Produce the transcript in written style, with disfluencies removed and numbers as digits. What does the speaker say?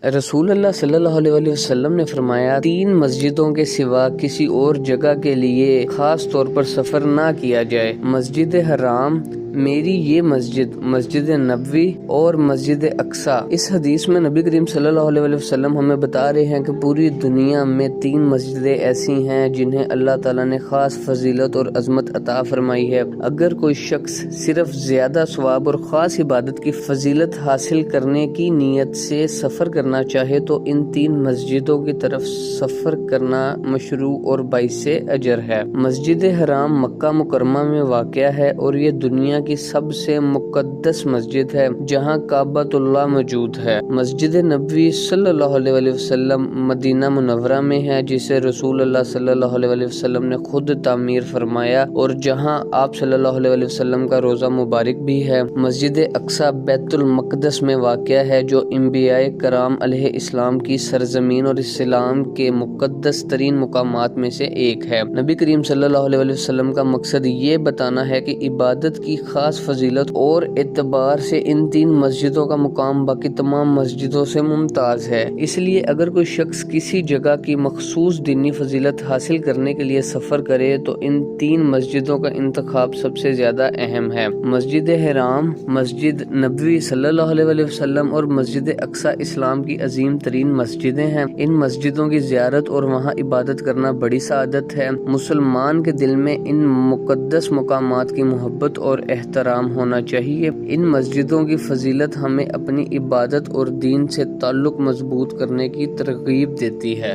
رسول اللہ صلی اللہ علیہ وسلم نے فرمایا، 3 مسجدوں کے سوا کسی اور جگہ کے لیے خاص طور پر سفر نہ کیا جائے: مسجد حرام، میری یہ مسجد، مسجد نبوی اور مسجد اقصیٰ۔ اس حدیث میں نبی کریم صلی اللہ علیہ وسلم ہمیں بتا رہے ہیں کہ پوری دنیا میں 3 مسجدیں ایسی ہیں جنہیں اللہ تعالیٰ نے خاص فضیلت اور عظمت عطا فرمائی ہے۔ اگر کوئی شخص صرف زیادہ ثواب اور خاص عبادت کی فضیلت حاصل کرنے کی نیت سے سفر کرنا چاہے تو ان 3 مسجدوں کی طرف سفر کرنا مشروع اور باعث اجر ہے۔ مسجد حرام مکہ مکرمہ میں واقع ہے اور یہ دنیا کی سب سے مقدس مسجد ہے جہاں کعبۃ اللہ موجود ہے۔ مسجد نبوی صلی اللہ علیہ وسلم مدینہ منورہ میں ہے، جسے رسول اللہ صلی اللہ علیہ وسلم نے خود تعمیر فرمایا اور جہاں آپ صلی اللہ علیہ وسلم کا روضہ مبارک بھی ہے۔ مسجد اقصیٰ بیت المقدس میں واقع ہے جو انبیاء کرام علیہ السلام کی سرزمین اور اسلام کے مقدس ترین مقامات میں سے ایک ہے۔ نبی کریم صلی اللہ علیہ وسلم کا مقصد یہ بتانا ہے کہ عبادت کی خاص فضیلت اور اعتبار سے ان 3 مسجدوں کا مقام باقی تمام مسجدوں سے ممتاز ہے۔ اس لیے اگر کوئی شخص کسی جگہ کی مخصوص دینی فضیلت حاصل کرنے کے لیے سفر کرے تو ان 3 مسجدوں کا انتخاب سب سے زیادہ اہم ہے۔ مسجد حرام، مسجد نبوی صلی اللہ علیہ وسلم اور مسجد اقصیٰ اسلام کی عظیم ترین مسجدیں ہیں۔ ان مسجدوں کی زیارت اور وہاں عبادت کرنا بڑی سعادت ہے۔ مسلمان کے دل میں ان مقدس مقامات کی محبت اور احترام ہونا چاہیے۔ ان مسجدوں کی فضیلت ہمیں اپنی عبادت اور دین سے تعلق مضبوط کرنے کی ترغیب دیتی ہے۔